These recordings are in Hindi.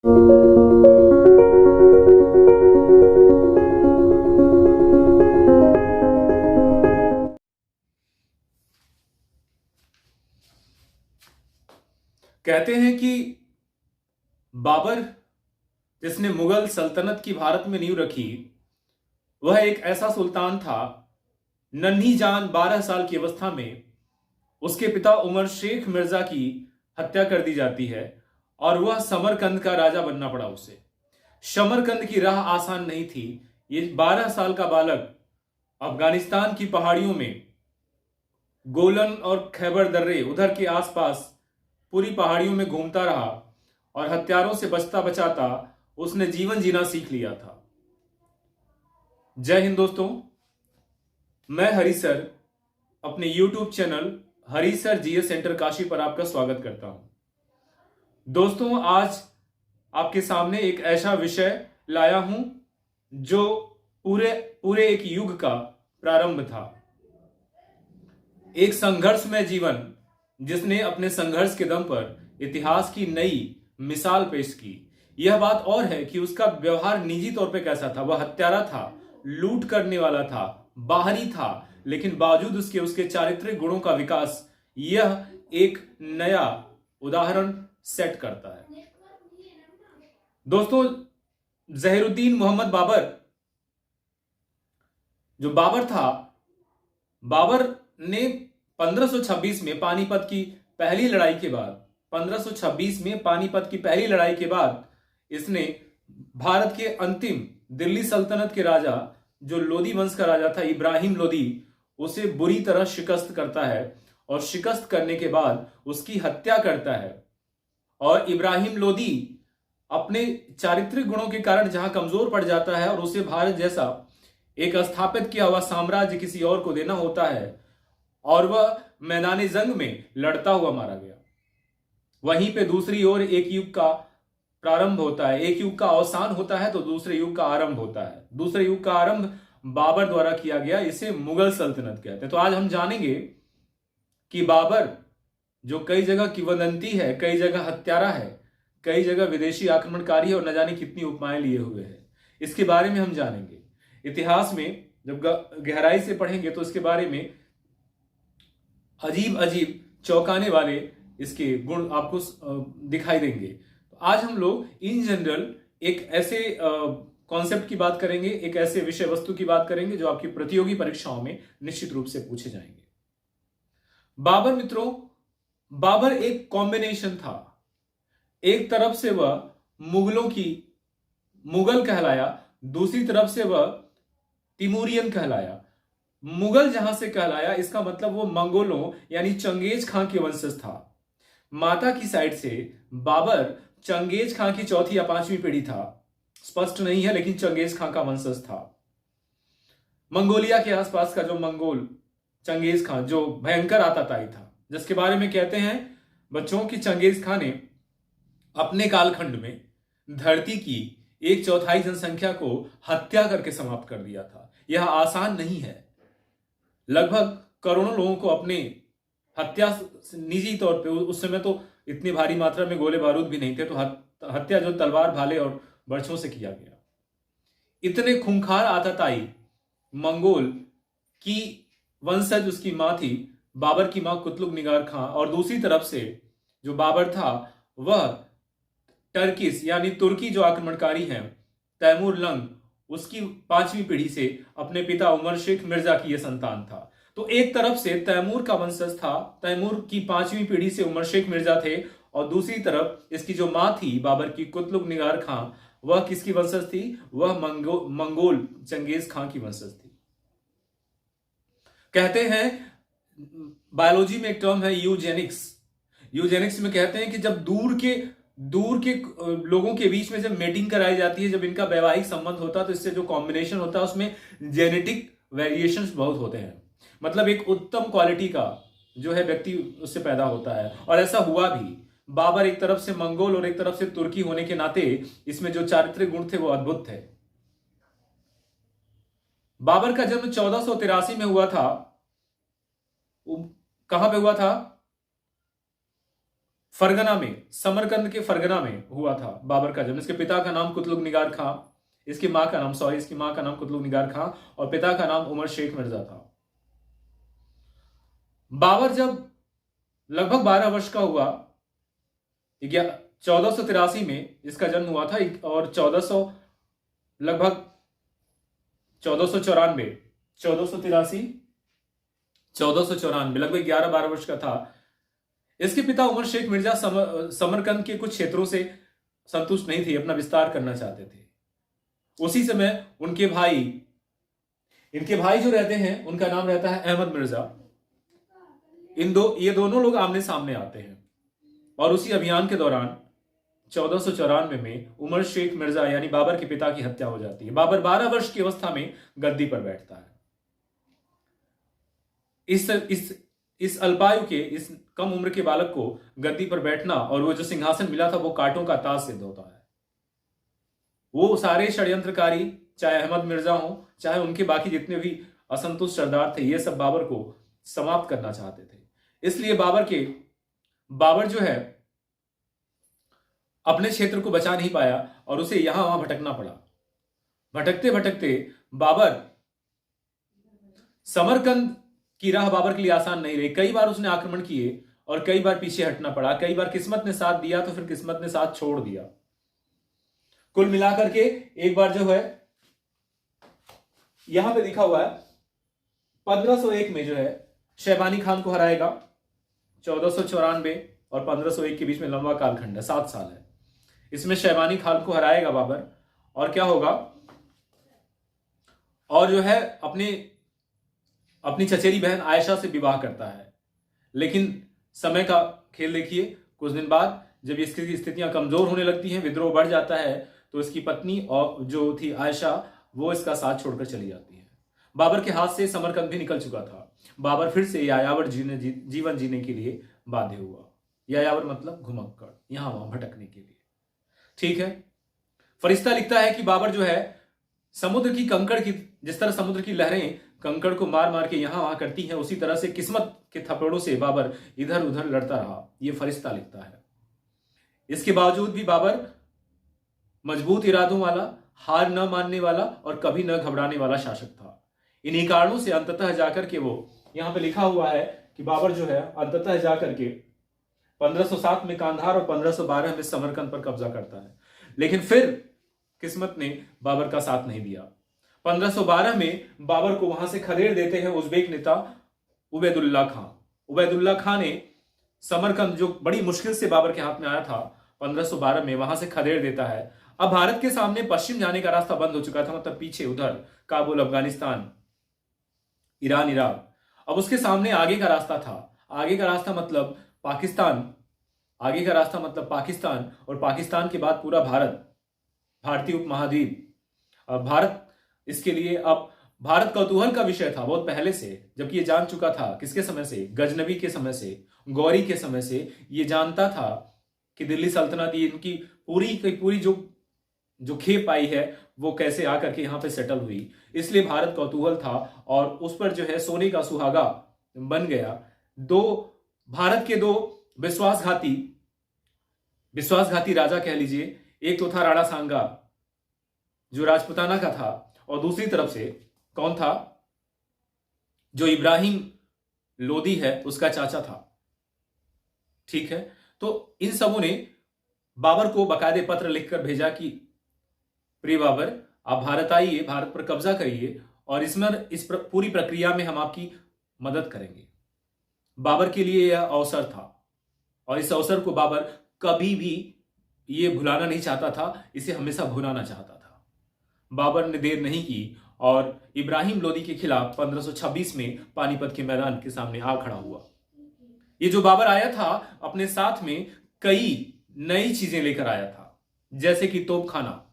कहते हैं कि बाबर, जिसने मुगल सल्तनत की भारत में नींव रखी, वह एक ऐसा सुल्तान था। नन्ही जान 12 साल की अवस्था में उसके पिता उमर शेख मिर्जा की हत्या कर दी जाती है और वह समरकंद का राजा बनना पड़ा उसे। समरकंद की राह आसान नहीं थी। ये 12 साल का बालक अफगानिस्तान की पहाड़ियों में गोलन और खैबर दर्रे उधर के आसपास पूरी पहाड़ियों में घूमता रहा और हत्यारों से बचता बचाता उसने जीवन जीना सीख लिया था। जय हिंद दोस्तों, मैं हरी सर अपने YouTube चैनल हरी सर जीएस सेंटर काशी पर आपका स्वागत करता हूं। दोस्तों, आज आपके सामने एक ऐसा विषय लाया हूं जो पूरे पूरे एक युग का प्रारंभ था। एक संघर्षमय जीवन जिसने अपने संघर्ष के दम पर इतिहास की नई मिसाल पेश की। यह बात और है कि उसका व्यवहार निजी तौर पे कैसा था। वह हत्यारा था, लूट करने वाला था, बाहरी था, लेकिन बावजूद उसके उसके चारित्रिक गुणों का विकास यह एक नया उदाहरण सेट करता है। दोस्तों, जहीरुद्दीन मोहम्मद बाबर, जो बाबर था, बाबर ने 1526 में पानीपत की पहली लड़ाई के बाद 1526 में पानीपत की पहली लड़ाई के बाद इसने भारत के अंतिम दिल्ली सल्तनत के राजा, जो लोदी वंश का राजा था, इब्राहिम लोदी, उसे बुरी तरह शिकस्त करता है और शिकस्त करने के बाद उसकी हत्या करता है। और इब्राहिम लोदी अपने चारित्रिक गुणों के कारण जहां कमजोर पड़ जाता है और उसे भारत जैसा एक स्थापित किया हुआ साम्राज्य किसी और को देना होता है और वह मैदान जंग में लड़ता हुआ मारा गया। वहीं पे दूसरी ओर एक युग का प्रारंभ होता है, एक युग का अवसान होता है तो दूसरे युग का आरंभ होता है। दूसरे युग का आरंभ बाबर द्वारा किया गया, इसे मुगल सल्तनत कहते हैं। तो आज हम जानेंगे कि बाबर, जो कई जगह किंवदंती है, कई जगह हत्यारा है, कई जगह विदेशी आक्रमणकारी है और न जाने कितनी उपमाएं लिए हुए है, इसके बारे में हम जानेंगे। इतिहास में जब गहराई से पढ़ेंगे तो इसके बारे में अजीब अजीब चौंकाने वाले इसके गुण आपको दिखाई देंगे। तो आज हम लोग इन जनरल एक ऐसे कॉन्सेप्ट की बात करेंगे, एक ऐसे विषय वस्तु की बात करेंगे जो आपकी प्रतियोगी परीक्षाओं में निश्चित रूप से पूछे जाएंगे। बाबर मित्रों, बाबर एक कॉम्बिनेशन था। एक तरफ से वह मुगल कहलाया, दूसरी तरफ से वह तिमूरियन कहलाया। मुगल जहां से कहलाया इसका मतलब वो मंगोलों यानी चंगेज खां के वंशज था। माता की साइड से बाबर चंगेज खां की चौथी या पांचवी पीढ़ी था, स्पष्ट नहीं है, लेकिन चंगेज खां का वंशज था। मंगोलिया के आसपास का जो मंगोल चंगेज खां, जो भयंकर आताताई था, जिसके बारे में कहते हैं बच्चों की चंगेज खां ने अपने कालखंड में धरती की 1/4 जनसंख्या को हत्या करके समाप्त कर दिया था। यह आसान नहीं है। लगभग करोड़ों लोगों को अपने हत्या निजी तौर पे, उस समय तो इतनी भारी मात्रा में गोले बारूद भी नहीं थे, तो हत्या जो तलवार भाले और बर्छों से किया गया। इतने खूंखार आतताई मंगोल की वंशज उसकी मां थी, बाबर की मां कुतुब निगार खां, और दूसरी तरफ से जो बाबर था वह टर्किस यानी तुर्की जो आक्रमणकारी हैं, तैमूर लंग, उसकी पांचवी पीढ़ी से अपने पिता उमर शेख मिर्जा की यह संतान था। तो एक तरफ से तैमूर का वंशज था, तैमूर की पांचवी पीढ़ी से उमर शेख मिर्जा थे, और दूसरी तरफ इसकी जो मां थी बाबर की कुतुब निगार खां, वह किसकी वंशज थी? वह मंगोल चंगेज खां की वंशज थी। कहते हैं, बायोलॉजी में एक टर्म है यूजेनिक्स। यूजेनिक्स में कहते हैं कि जब दूर के लोगों के बीच में जब मेटिंग कराई जाती है, जब इनका वैवाहिक संबंध होता है, तो इससे जो कॉम्बिनेशन होता है उसमें जेनेटिक वेरिएशंस बहुत होते हैं। मतलब एक उत्तम क्वालिटी का जो है व्यक्ति उससे पैदा होता है, और ऐसा हुआ भी। बाबर एक तरफ से मंगोल और एक तरफ से तुर्की होने के नाते इसमें जो चारित्रिक गुण थे वो अद्भुत थे। बाबर का जन्म 1483 में हुआ था। कहां पे हुआ था? फरगना में, समरकंद के फरगना में हुआ था बाबर का जन्म। इसके पिता का नाम कुतलुग निगार खां, इसकी मां का नाम कुतलुग निगार खां और पिता का नाम उमर शेख मिर्जा था। बाबर जब लगभग 12 वर्ष का हुआ, 1483 में इसका जन्म हुआ था और 1400 लगभग 1494 लगभग 11-12 वर्ष का था। इसके पिता उमर शेख मिर्जा समरकंद के कुछ क्षेत्रों से संतुष्ट नहीं थे, अपना विस्तार करना चाहते थे। उसी समय इनके भाई जो रहते हैं उनका नाम रहता है अहमद मिर्जा। ये दोनों लोग आमने सामने आते हैं और उसी अभियान के दौरान 1494 में उमर शेख मिर्जा यानी बाबर के पिता की हत्या हो जाती है। बाबर 12 वर्ष की अवस्था में गद्दी पर बैठता है। इस अल्पायु के, इस कम उम्र के बालक को गद्दी पर बैठना और वो जो सिंहासन मिला था वो कांटों का ताज सिद्ध होता है। वो सारे षड्यंत्रकारी, चाहे अहमद मिर्जा हो, चाहे उनके बाकी जितने भी असंतुष्ट सरदार थे, ये सब बाबर को समाप्त करना चाहते थे। इसलिए बाबर जो है अपने क्षेत्र को बचा नहीं पाया और उसे यहां वहां भटकना पड़ा। भटकते भटकते बाबर, समरकंद की राह बाबर के लिए आसान नहीं रही। कई बार उसने आक्रमण किए और कई बार पीछे हटना पड़ा। कई बार किस्मत ने साथ दिया तो फिर किस्मत ने साथ छोड़ दिया। कुल मिलाकर के एक बार जो है यहां पे लिखा हुआ है 1501 में जो है शैबानी खान को हराएगा। 1494 और 1501 के बीच में लंबा कालखंड है, 7 साल है। इसमें शैबानी खान को हराएगा बाबर और क्या होगा, और जो है अपनी चचेरी बहन आयशा से विवाह करता है। लेकिन समय का खेल देखिए, कुछ दिन बाद जब इसकी स्थितियां कमजोर होने लगती हैं, विद्रोह बढ़ जाता है, तो इसकी पत्नी और जो थी आयशा वो इसका साथ छोड़कर चली जाती है। बाबर के हाथ से समरकंद भी निकल चुका था। बाबर फिर से यायावर जीवन जीने के लिए बाध्य हुआ। यायावर मतलब घुमक्कड़, यहां वहां भटकने के लिए। ठीक है, फरिश्ता लिखता है कि बाबर जो है समुद्र की कंकड़ की, जिस तरह समुद्र की लहरें कंकड़ को मार मार के यहां वहां करती हैं, उसी तरह से किस्मत के थप्पड़ों से बाबर इधर उधर लड़ता रहा। यह फरिश्ता लिखता है। इसके बावजूद भी बाबर मजबूत इरादों वाला, हार न मानने वाला और कभी न घबराने वाला शासक था। इन्हीं कारणों से अंततः जाकर के वो, यहां पे लिखा हुआ है कि बाबर जो है अंततः जाकर के 1507 में कांधार और 1512 में समरकंद पर कब्जा करता है। लेकिन फिर किस्मत ने बाबर का साथ नहीं दिया। 1512 में बाबर को वहां से खदेड़ देते हैं उज्बेक नेता उबैदुल्ला खां। उबैदुल्ला खां ने समरकंद, जो बड़ी मुश्किल से बाबर के हाथ में आया था, 1512 में वहां से खदेड़ देता है। अब भारत के सामने पश्चिम जाने का रास्ता बंद हो चुका था, मतलब पीछे उधर काबुल, अफगानिस्तान, ईरान, इराक। अब उसके सामने आगे का रास्ता था। आगे का रास्ता मतलब पाकिस्तान, आगे का रास्ता मतलब पाकिस्तान, और पाकिस्तान के बाद पूरा भारत, भारतीय उपमहाद्वीप। भारत इसके लिए अब भारत कौतूहल का विषय था बहुत पहले से, जबकि ये जान चुका था किसके समय से, गजनबी के समय से, गौरी के समय से। ये जानता था कि दिल्ली सल्तनत, इनकी पूरी की पूरी जो खेप आई है वो कैसे आकर के यहाँ पे सेटल हुई। इसलिए भारत कौतूहल था और उस पर जो है सोने का सुहागा बन गया। भारत के दो विश्वासघाती राजा कह लीजिए। एक तो था राणा सांगा जो राजपुताना का था, और दूसरी तरफ से कौन था, जो इब्राहिम लोदी है उसका चाचा था। ठीक है, तो इन सबों ने बाबर को बाकायदे पत्र लिखकर भेजा कि प्रिय बाबर, आप भारत आइए, भारत पर कब्जा करिए और पूरी प्रक्रिया में हम आपकी मदद करेंगे। बाबर के लिए यह अवसर था और इस अवसर को बाबर कभी भी ये भुलाना नहीं चाहता था, इसे हमेशा भुलाना चाहता था। बाबर ने देर नहीं की और इब्राहिम लोदी के खिलाफ 1526 में पानीपत के मैदान के सामने आ खड़ा हुआ। ये जो बाबर आया था अपने साथ में कई नई चीजें लेकर आया था, जैसे कि तोपखाना।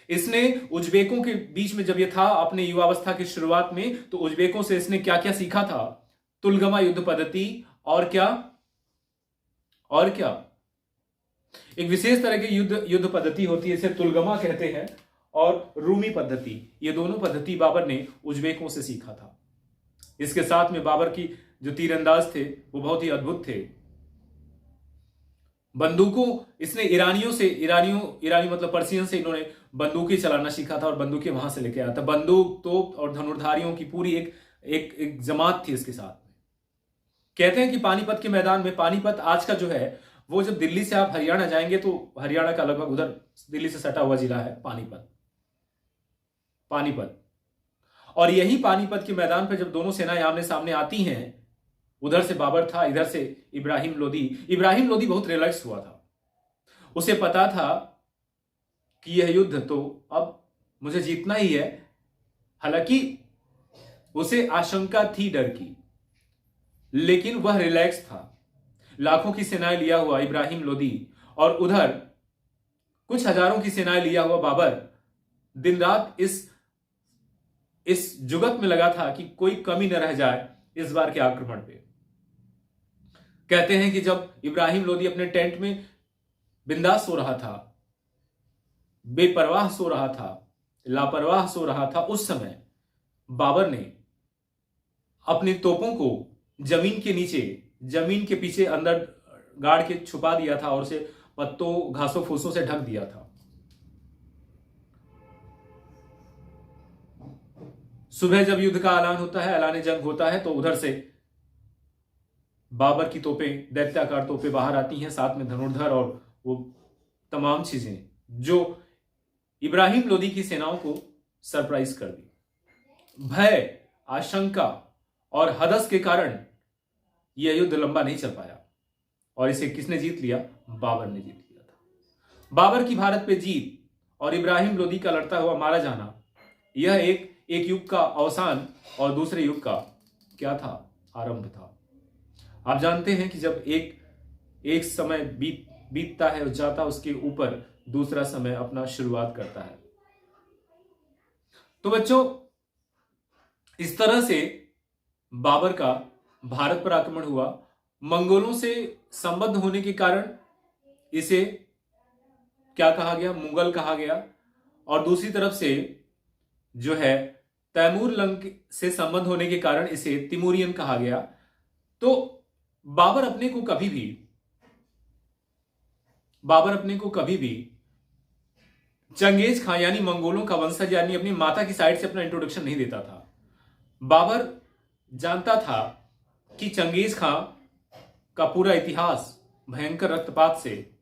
इसने उज्बेकों के बीच में जब ये था अपने युवावस्था की शुरुआत में, तो उज्बेकों से इसने क्या क्या सीखा था, तुलगमा युद्ध पद्धति और क्या एक विशेष तरह की युद्ध पद्धति होती है, इसे तुलगमा कहते हैं, और रूमी पद्धति। ये दोनों पद्धति बाबर ने उज्बेकों से सीखा था। इसके साथ में बाबर की जो तीरंदाज थे वो बहुत ही अद्भुत थे। बंदूकों इसने ईरानी मतलब पर्सियन से इन्होंने बंदूकें चलाना सीखा था और बंदूकें वहां से लेके आया था। बंदूक, तोप और धनुर्धारियों की पूरी एक जमात थी इसके साथ में। कहते हैं कि पानीपत के मैदान में, पानीपत आज का जो है वो, जब दिल्ली से आप हरियाणा जाएंगे तो हरियाणा का लगभग उधर दिल्ली से सटा हुआ जिला है पानीपत। और यही पानीपत के मैदान पर जब दोनों सेनाएं आमने सामने आती हैं, उधर से बाबर था, इधर से इब्राहिम लोदी बहुत रिलैक्स हुआ था। उसे पता था कि यह युद्ध तो अब मुझे जीतना ही है। हालांकि उसे आशंका थी डर की, लेकिन वह रिलैक्स था। लाखों की सेनाएं लिया हुआ इब्राहिम लोदी और उधर कुछ हजारों की सेनाएं लिया हुआ बाबर दिन रात इस जुगत में लगा था कि कोई कमी न रह जाए इस बार के आक्रमण पे। कहते हैं कि जब इब्राहिम लोदी अपने टेंट में बिंदास सो रहा था, बेपरवाह सो रहा था, लापरवाह सो रहा था, उस समय बाबर ने अपनी तोपों को जमीन के नीचे, जमीन के पीछे अंदर गाड़ के छुपा दिया था और उसे पत्तों, घासों फूसों से ढक दिया था। सुबह जब युद्ध का ऐलान होता है, ऐलान जंग होता है, तो उधर से बाबर की तोपें, दैत्याकार तोपें बाहर आती हैं, साथ में धनुर्धर और वो तमाम चीजें जो इब्राहिम लोदी की सेनाओं को सरप्राइज कर दी। भय, आशंका और हदस के कारण यह युद्ध लंबा नहीं चल पाया और इसे किसने जीत लिया? बाबर ने जीत लिया था। बाबर की भारत पे जीत और इब्राहिम लोदी का लड़ता हुआ मारा जाना, यह एक युग का अवसान और दूसरे युग का क्या था? आरंभ था। आप जानते हैं कि जब एक समय बीतता है, जाता, उसके ऊपर दूसरा समय अपना शुरुआत करता है। तो बच्चों, इस तरह से बाबर का भारत पर आक्रमण हुआ। मंगोलों से संबद्ध होने के कारण इसे क्या कहा गया? मुगल कहा गया। और दूसरी तरफ से जो है तैमूर लंग से संबंध होने के कारण इसे तिमूरियन कहा गया। तो बाबर अपने को कभी भी चंगेज खां यानी मंगोलों का वंशज यानी अपनी माता की साइड से अपना इंट्रोडक्शन नहीं देता था। बाबर जानता था कि चंगेज खां का पूरा इतिहास भयंकर रक्तपात से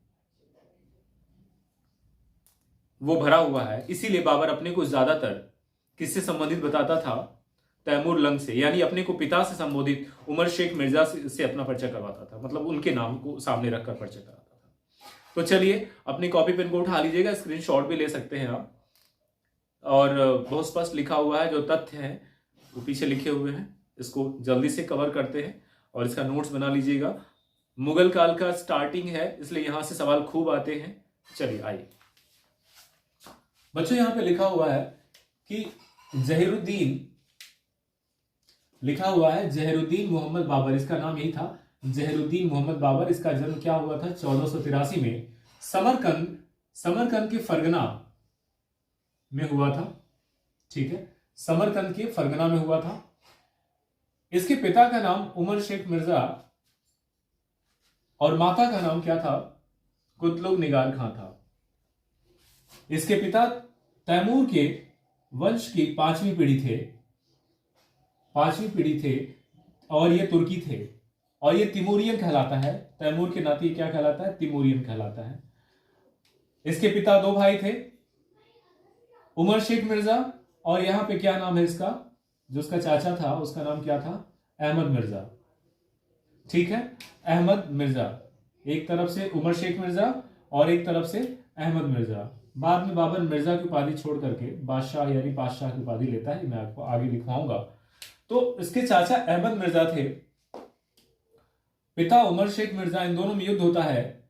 वो भरा हुआ है, इसीलिए बाबर अपने को ज्यादातर किससे संबंधित बताता था? तैमूर लंग से, यानी अपने को पिता से संबोधित उमर शेख मिर्जा से अपना परिचय करवाता था, मतलब उनके नाम को सामने रखकर परिचय कराता था। तो चलिए, अपनी कॉपी पेन को उठा लीजिएगा, स्क्रीनशॉट भी ले सकते हैं आप। और बहुत स्पष्ट लिखा हुआ है, जो तथ्य हैं वो पीछे लिखे हुए हैं। इसको जल्दी से कवर करते हैं और इसका नोट्स बना लीजिएगा। मुगल काल का स्टार्टिंग है, इसलिए यहां से सवाल खूब आते हैं। चलिए आइए बच्चों, यहां पे लिखा हुआ है कि जहीरुद्दीन मोहम्मद बाबर, इसका नाम यही था, जहीरुद्दीन मोहम्मद बाबर। इसका जन्म क्या हुआ था? 1483 में समरकंद के फरगना में हुआ था। ठीक है, समरकंद के फरगना में हुआ था। इसके पिता का नाम उमर शेख मिर्जा और माता का नाम क्या था? कुतलुग निगार खां था। इसके पिता तैमूर के वंश की पांचवी पीढ़ी थे और ये तुर्की थे और ये तिमूरियन कहलाता है। तैमूर के नाते क्या कहलाता है? तिमूरियन कहलाता है। इसके पिता दो भाई थे, उमर शेख मिर्जा और यहां पे क्या नाम है इसका? जो उसका चाचा था उसका नाम क्या था? अहमद मिर्जा। ठीक है, अहमद मिर्जा। एक तरफ से उमर शेख मिर्जा और एक तरफ से अहमद मिर्जा। बाद में बाबर मिर्जा की उपाधि छोड़ करके बादशाह यानी बादशाह की उपाधि लेता है, मैं आपको आगे लिखवाऊंगा। तो इसके चाचा अहमद मिर्जा थे, पिता उमर शेख मिर्जा। इन दोनों में युद्ध होता है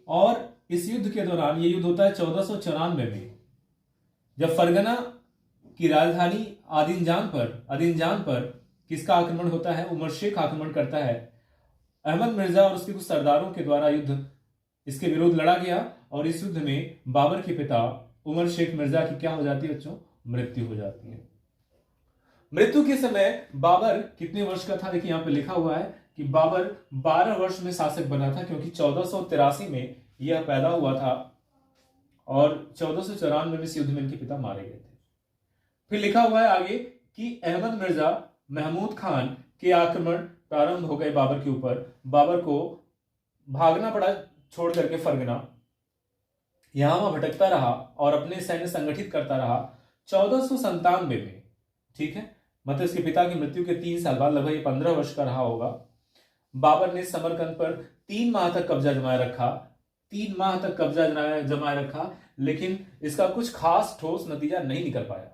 और इस युद्ध के दौरान, ये युद्ध होता है 1494 में, जब फरगना की राजधानी आदिनजान पर किसका आक्रमण होता है? उमर शेख आक्रमण करता है। अहमद मिर्जा और उसके कुछ सरदारों के द्वारा युद्ध इसके विरुद्ध लड़ा गया और इस युद्ध में बाबर के पिता उमर शेख मिर्जा की क्या हो जाती है बच्चों? मृत्यु हो जाती है। मृत्यु के समय बाबर कितने वर्ष का था? देखिए यहां पे लिखा हुआ है कि बाबर 12 वर्ष में शासक बना था, क्योंकि 1483 में यह पैदा हुआ था और 1494 में इस युद्ध में इनके पिता मारे गए थे। फिर लिखा हुआ है आगे कि अहमद मिर्जा महमूद खान के आक्रमण प्रारंभ हो गए बाबर के ऊपर। बाबर को भागना पड़ा छोड़ करके फरगना, यहां वहां भटकता रहा और अपने सैन्य संगठित करता रहा। 1497 में, ठीक है, मतलब इसके पिता की मृत्यु के 3 साल बाद, लगभग 15 वर्ष का रहा होगा, बाबर ने समरकंद पर 3 माह तक कब्जा जमाए रखा। 3 माह तक कब्जा जमाए रखा, लेकिन इसका कुछ खास ठोस नतीजा नहीं निकल पाया।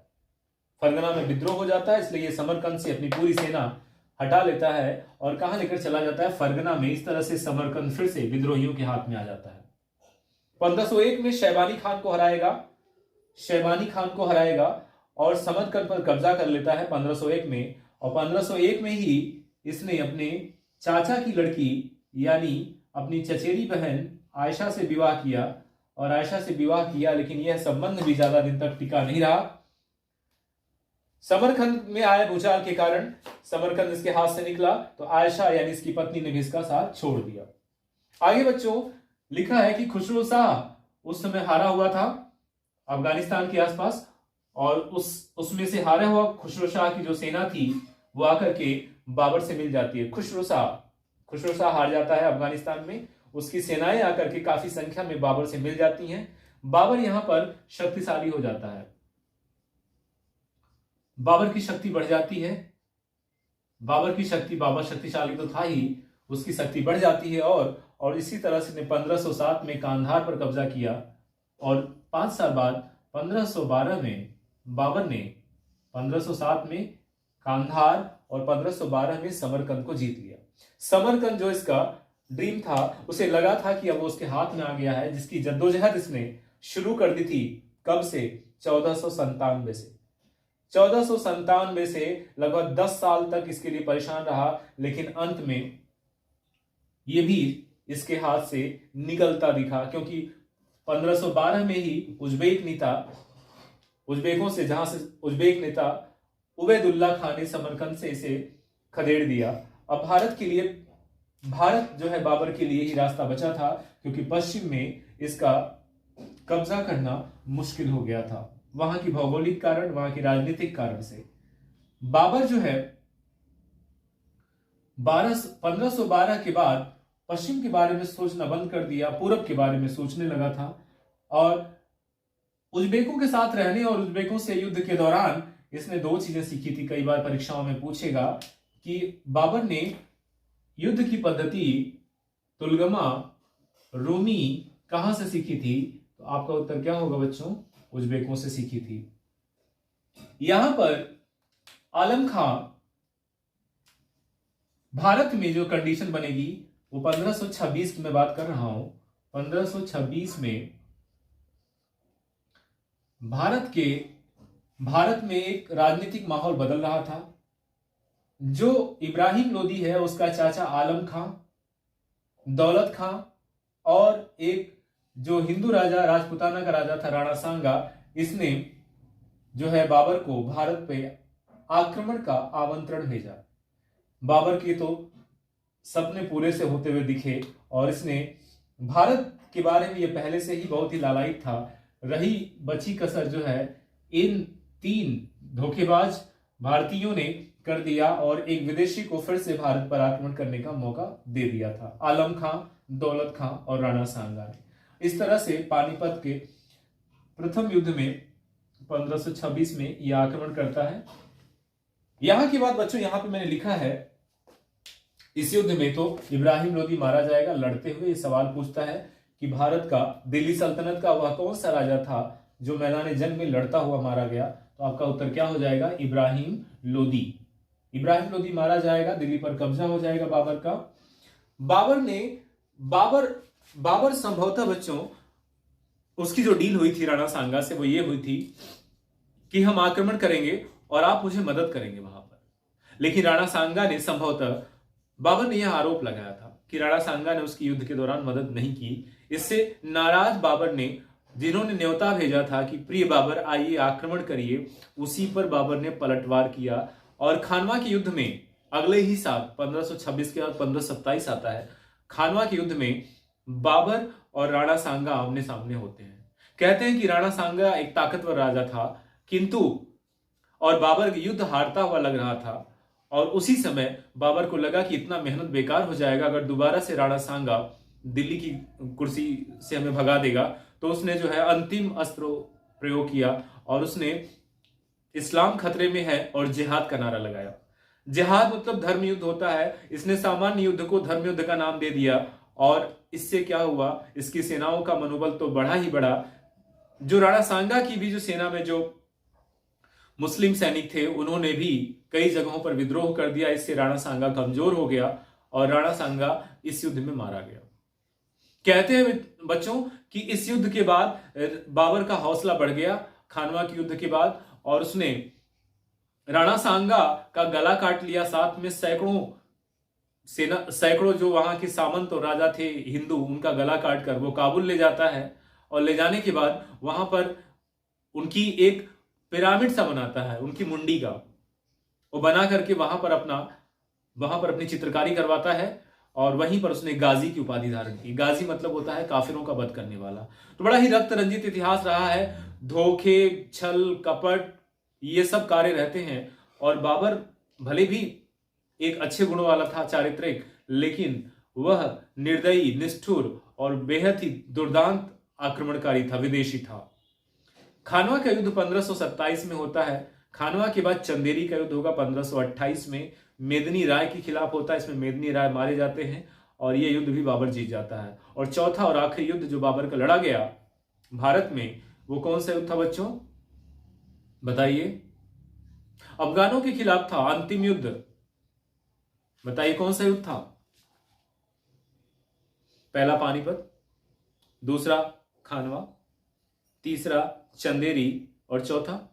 फरगना में विद्रोह हो जाता है, इसलिए समरकंद से अपनी पूरी सेना हटा लेता है और कहां लेकर चला जाता है, फरगना में। इस तरह से समरकंद फिर से विद्रोहियों के हाथ में आ जाता है। 1501 में शैबानी खान को हराएगा और समरकंद पर कब्जा कर लेता है 1501 में। और 1501 में ही इसने अपने चाचा की लड़की यानी अपनी चचेरी बहन आयशा से विवाह किया और आयशा से विवाह किया, लेकिन यह संबंध भी ज्यादा दिन तक टिका नहीं रहा। समरकंद में आए भूचाल के कारण समरकंद इसके हाथ से निकला, तो आयशा यानी इसकी पत्नी ने भी इसका साथ छोड़ दिया। आगे बच्चों लिखा है कि खुसरो शाह उस समय हारा हुआ था अफगानिस्तान के आसपास, और उसमें से हारा हुआ खुसरो शाह की जो सेना थी वो आकर के बाबर से मिल जाती है। खुसरो शाह हार जाता है अफगानिस्तान में, उसकी सेनाएं आकर के काफी संख्या में बाबर से मिल जाती हैं। बाबर यहां पर शक्तिशाली हो जाता है, बाबर की शक्ति बढ़ जाती है। बाबर शक्तिशाली तो था ही, उसकी शक्ति बढ़ जाती है और इसी तरह से ने 1507 में कांधार पर कब्जा किया और 5 साल बाद 1512 में बाबर ने 1507 में कांधार और 1512 में समरकंद को जीत लिया। समरकंद जो इसका ड्रीम था, उसे लगा था कि अब वो उसके हाथ में आ गया है, जिसकी जद्दोजहद इसने शुरू कर दी थी। कब से? 1497 से। 1497 से लगभग 10 साल तक इसके लिए परेशान रहा, लेकिन अंत में ये भी इसके हाथ से निकलता दिखा, क्योंकि 1512 में ही उज्बेक नेता उबैदुल्ला खान ने समरकंद से इसे खदेड़ दिया। अब भारत जो है बाबर के लिए ही रास्ता बचा था, क्योंकि पश्चिम में इसका कब्जा करना मुश्किल हो गया था, वहां की भौगोलिक कारण, वहां की राजनीतिक कारण से। बाबर जो है 1512 के बाद पश्चिम के बारे में सोचना बंद कर दिया, पूरब के बारे में सोचने लगा था। और उज्बेकों के साथ रहने और उज्बेकों से युद्ध के दौरान इसने 2 चीजें सीखी थी। कई बार परीक्षाओं में पूछेगा कि बाबर ने युद्ध की पद्धति तुलगमा रूमी कहां से सीखी थी, तो आपका उत्तर क्या होगा बच्चों? उज्बेकों से सीखी थी। यहां पर आलम खां, भारत में जो कंडीशन बनेगी वो 1526 की मैं बात कर रहा हूं। 1526 में भारत में एक राजनीतिक माहौल बदल रहा था। जो इब्राहिम लोदी है उसका चाचा आलम खां, दौलत खां और एक जो हिंदू राजा राजपुताना का राजा था राणा सांगा, इसने जो है बाबर को भारत पे आक्रमण का आमंत्रण भेजा। बाबर के तो सपने पूरे से होते हुए दिखे और इसने भारत के बारे में ये पहले से ही बहुत ही लालायित था। रही बची कसर जो है इन 3 धोखेबाज भारतीयों ने कर दिया और एक विदेशी को फिर से भारत पर आक्रमण करने का मौका दे दिया था, आलम खां, दौलत खां और राणा सांगा ने। इस तरह से पानीपत के प्रथम युद्ध में 1526 में यह आक्रमण करता है। यहां की बात बच्चों यहां पे मैंने लिखा है, इस युद्ध में तो इब्राहिम लोदी मारा जाएगा। लड़ते हुए ये सवाल पूछता है कि भारत का, दिल्ली सल्तनत का वह कौन सा राजा था जो मैदान जंग में लड़ता हुआ मारा गया, तो आपका उत्तर क्या हो जाएगा? इब्राहिम लोदी मारा जाएगा, दिल्ली पर कब्जा हो जाएगा बाबर का। बाबर संभवतः बच्चों उसकी जो डील हुई थी राणा सांगा से वो ये हुई थी कि हम आक्रमण करेंगे और आप मुझे मदद करेंगे वहां पर। लेकिन राणा सांगा ने संभवतः, बाबर ने यह आरोप लगाया था कि राणा सांगा ने उसकी युद्ध के दौरान मदद नहीं की। इससे नाराज बाबर ने, जिन्होंने न्योता भेजा था कि प्रिय बाबर आइए आक्रमण करिए, उसी पर बाबर ने पलटवार किया और खानवा के युद्ध में अगले ही साल 1526 के बाद 1527 आता है, खानवा के युद्ध में बाबर और राणा सांगा आमने सामने होते हैं। कहते हैं कि राणा सांगा एक ताकतवर राजा था, किंतु और बाबर युद्ध हारता हुआ लग रहा था, और उसी समय बाबर को लगा कि इतना मेहनत बेकार हो जाएगा, अगर दोबारा से राणा सांगा दिल्ली की कुर्सी से हमें भगा देगा, तो उसने जो है अंतिम अस्त्र प्रयोग किया और उसने इस्लाम खतरे में है और जिहाद का नारा लगाया। जिहाद मतलब धर्म युद्ध होता है, इसने सामान्य युद्ध को धर्म युद्ध का नाम दे दिया, और इससे क्या हुआ, इसकी सेनाओं का मनोबल तो बढ़ा ही बढ़ा। जो राणा सांगा की भी जो सेना में जो मुस्लिम सैनिक थे, उन्होंने भी कई जगहों पर विद्रोह कर दिया। इससे राणा सांगा कमजोर हो गया और राणा सांगा इस युद्ध में मारा गया। कहते हैं बच्चों कि इस युद्ध के बाद बाबर का हौसला बढ़ गया खानवा के युद्ध के बाद, और उसने राणा सांगा का गला काट लिया। साथ में सैकड़ों जो वहां के सामंत और राजा थे हिंदू, उनका गला काट कर वो काबुल ले जाता है, और ले जाने के बाद वहां पर उनकी एक पिरामिड सा बनाता है, उनकी मुंडी का वो बना करके वहां पर अपनी चित्रकारी करवाता है, और वहीं पर उसने गाजी की उपाधि धारण की। गाजी मतलब होता है काफिरों का वध करने वाला। तो बड़ा ही रक्त रंजित इतिहास रहा है। धोखे, छल, कपट, ये सब कार्य रहते हैं, और बाबर भले भी एक अच्छे गुणों वाला था, चारित्रिक, लेकिन वह निर्दयी, निष्ठुर और बेहद ही दुर्दांत आक्रमणकारी था, विदेशी था। खानवा का युद्ध 1527 में होता है। खानवा के बाद चंदेरी का युद्ध होगा 1528 में, मेदिनी राय के खिलाफ होता है। इसमें मेदिनी राय मारे जाते हैं और यह युद्ध भी बाबर जीत जाता है। और चौथा और आखिरी युद्ध जो बाबर का लड़ा गया भारत में, वो कौन सा युद्ध था बच्चों, बताइए? अफगानों के खिलाफ था अंतिम युद्ध। बताइए कौन सा युद्ध था? पहला पानीपत, दूसरा खानवा, तीसरा चंदेरी, और चौथा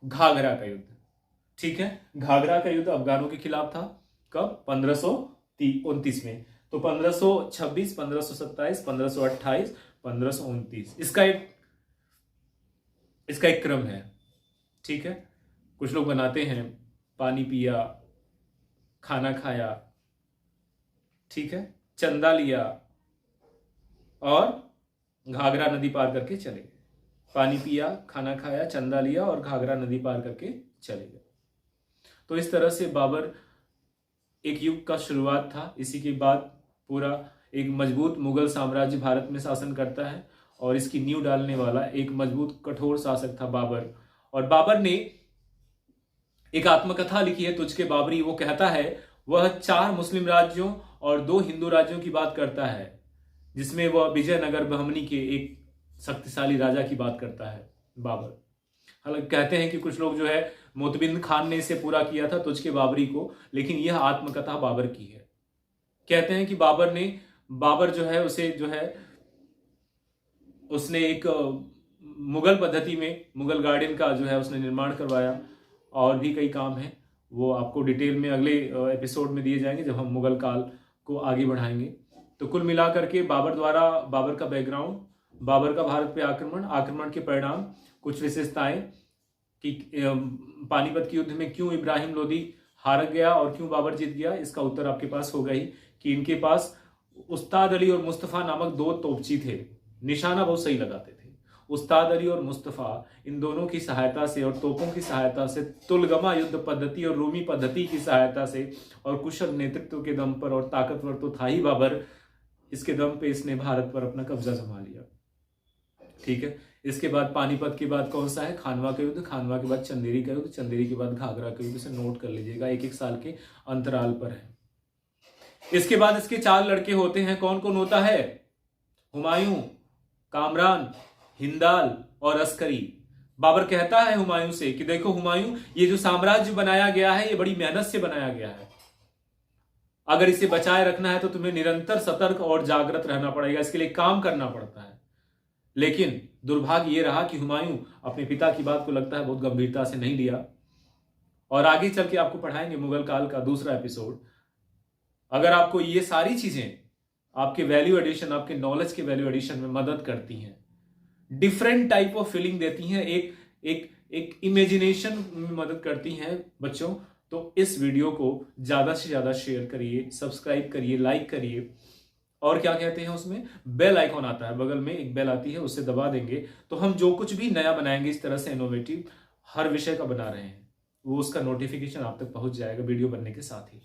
घाघरा का युद्ध। ठीक है, घाघरा का युद्ध अफगानों के खिलाफ था। कब? 1529 में। तो 1526, 1527, 1528, 1529, इसका एक क्रम है। ठीक है, कुछ लोग बनाते हैं पानी पिया, खाना खाया, ठीक है, चंदा लिया और घाघरा नदी पार करके चले गए। पानी पिया, खाना खाया, चंदा लिया और घाघरा नदी पार करके चले गए। तो इस तरह से बाबर एक युग का शुरुआत था। इसी के बाद पूरा एक मजबूत मुगल साम्राज्य भारत में शासन करता है, और इसकी नींव डालने वाला एक मजबूत कठोर शासक था बाबर। और बाबर ने एक आत्मकथा लिखी है, तुझके बाबरी। वो कहता है, वह 4 मुस्लिम राज्यों और 2 हिंदू राज्यों की बात करता है, जिसमें वह विजयनगर बहमनी के एक शक्तिशाली राजा की बात करता है बाबर। हालांकि कहते हैं कि कुछ लोग जो है मोतबिन खान ने इसे पूरा किया था तुझके बाबरी को, लेकिन यह आत्मकथा बाबर की है। कहते हैं कि बाबर जो है उसने एक मुगल पद्धति में मुगल गार्डन का जो है उसने निर्माण करवाया, और भी कई काम हैं, वो आपको डिटेल में अगले एपिसोड में दिए जाएंगे जब हम मुगल काल को आगे बढ़ाएंगे। तो कुल मिलाकर के बाबर का बैकग्राउंड, बाबर का भारत पे आक्रमण के परिणाम, कुछ विशेषताएं कि पानीपत के युद्ध में क्यों इब्राहिम लोदी हार गया और क्यों बाबर जीत गया, इसका उत्तर आपके पास होगा ही कि इनके पास उस्ताद अली और मुस्तफा नामक 2 तोपची थे, निशाना बहुत सही लगाते थे। उस्ताद अली और मुस्तफा, इन दोनों की सहायता से और तोपों की सहायता से, तुलगमा युद्ध पद्धति और रूमी पद्धति की सहायता से, और कुशल नेतृत्व के दम पर, और ताकतवर तो था ही बाबर, इसके दम पे इसने भारत पर अपना कब्जा जमा लिया। ठीक है, इसके बाद पानीपत के बाद कौन सा है? खानवा का युद्ध। खानवा के बाद चंदेरी का युद्ध, चंदेरी के बाद घाघरा का युद्ध। से नोट कर लीजिएगा, 1-1 साल के अंतराल पर है। इसके बाद इसके 4 लड़के होते हैं। कौन कौन होता है? हुमायूं, कामरान, हिंदाल और अस्करी। बाबर कहता है हुमायूं से कि देखो हुमायूं, ये जो साम्राज्य बनाया गया है ये बड़ी मेहनत से बनाया गया है, अगर इसे बचाए रखना है तो तुम्हें निरंतर सतर्क और जागृत रहना पड़ेगा, इसके लिए काम करना पड़ता है। लेकिन दुर्भाग्य ये रहा कि हुमायूं अपने पिता की बात को लगता है बहुत गंभीरता से नहीं लिया, और आगे चल के आपको पढ़ाएंगे मुगल काल का दूसरा एपिसोड। अगर आपको ये सारी चीजें आपके वैल्यू एडिशन, आपके नॉलेज के वैल्यू एडिशन में मदद करती हैं, डिफरेंट टाइप ऑफ फीलिंग देती हैं, एक इमेजिनेशन में मदद करती हैं बच्चों। तो इस वीडियो को ज्यादा से ज्यादा शेयर करिए, सब्सक्राइब करिए, लाइक करिए, और क्या कहते हैं उसमें बेल आइकॉन आता है, बगल में एक बेल आती है, उससे दबा देंगे तो हम जो कुछ भी नया बनाएंगे इस तरह से इनोवेटिव हर विषय का बना रहे हैं, वो उसका नोटिफिकेशन आप तक पहुंच जाएगा वीडियो बनने के साथ ही।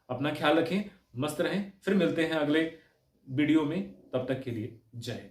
अपना ख्याल रखें, मस्त रहें, फिर मिलते हैं अगले वीडियो में, तब तक के लिए जय हिंद।